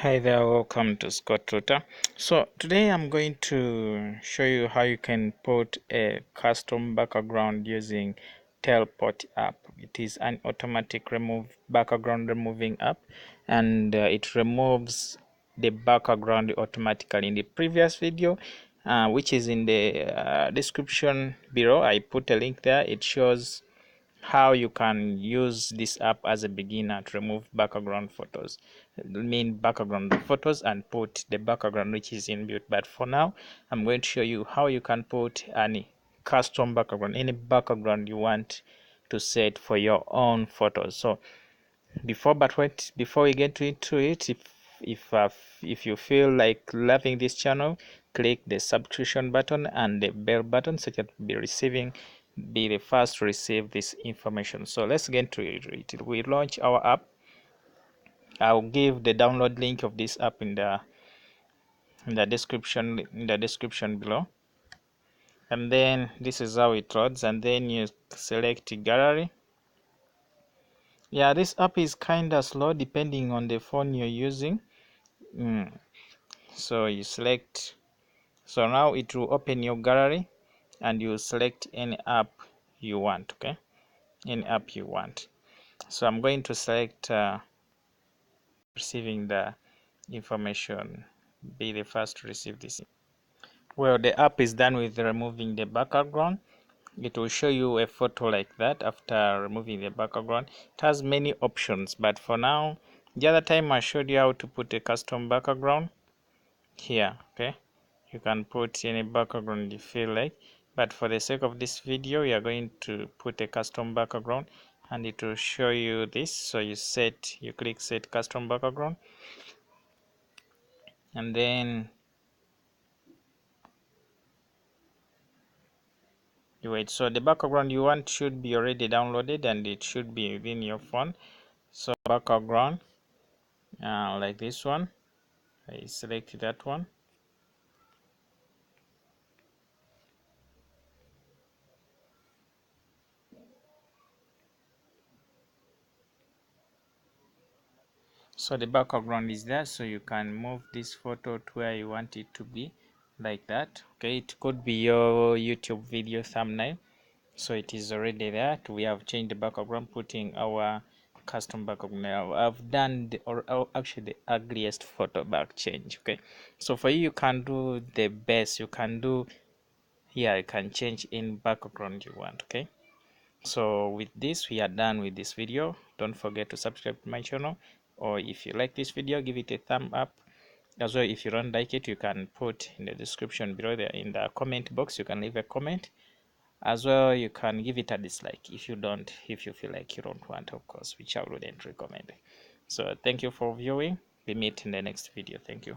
Hi there, welcome to Scott Router. So today I'm going to show you how you can put a custom background using Teleport app. It is an automatic background removing app, and it removes the background automatically. In the previous video, which is in the description below, I put a link there. It shows how you can use this app as a beginner to remove background photos, and put the background which is inbuilt. But for now, I'm going to show you how you can put any custom background, any background you want to set for your own photos. So before we get into it, if you feel like loving this channel, click the subscription button and the bell button so that be the first to receive this information. So let's get to it. We launch our app. I'll give the download link of this app in the description below. And then this is how it loads, and then you select gallery. Yeah, this app is kinda slow depending on the phone you're using. So you select, so now it will open your gallery and you select any app you want. Okay, any app you want. So I'm going to select receiving the information, be the first to receive this. Well, the app is done with removing the background. It will show you a photo like that after removing the background. It has many options, but for now, the other time I showed you how to put a custom background here. Okay, you can put any background you feel like, but for the sake of this video we are going to put a custom background, and it will show you this. So you click set custom background, and then you wait. So the background you want should be already downloaded and it should be within your phone. So background like this one, I select that one. So the background is there, so you can move this photo to where you want it to be, like that. Okay, it could be your YouTube video thumbnail, so it is already there. We have changed the background, putting our custom background. Now I've done actually the ugliest photo back change. Okay, so for you can do the best. You can do here, you can change in background you want. Okay, so with this we are done with this video. Don't forget to subscribe to my channel, or if you like this video, give it a thumb up. As well, if you don't like it, you can put in the description below there, in the comment box you can leave a comment. As well, you can give it a dislike if you feel like you don't want, of course, which I wouldn't recommend. So thank you for viewing. We meet in the next video. Thank you.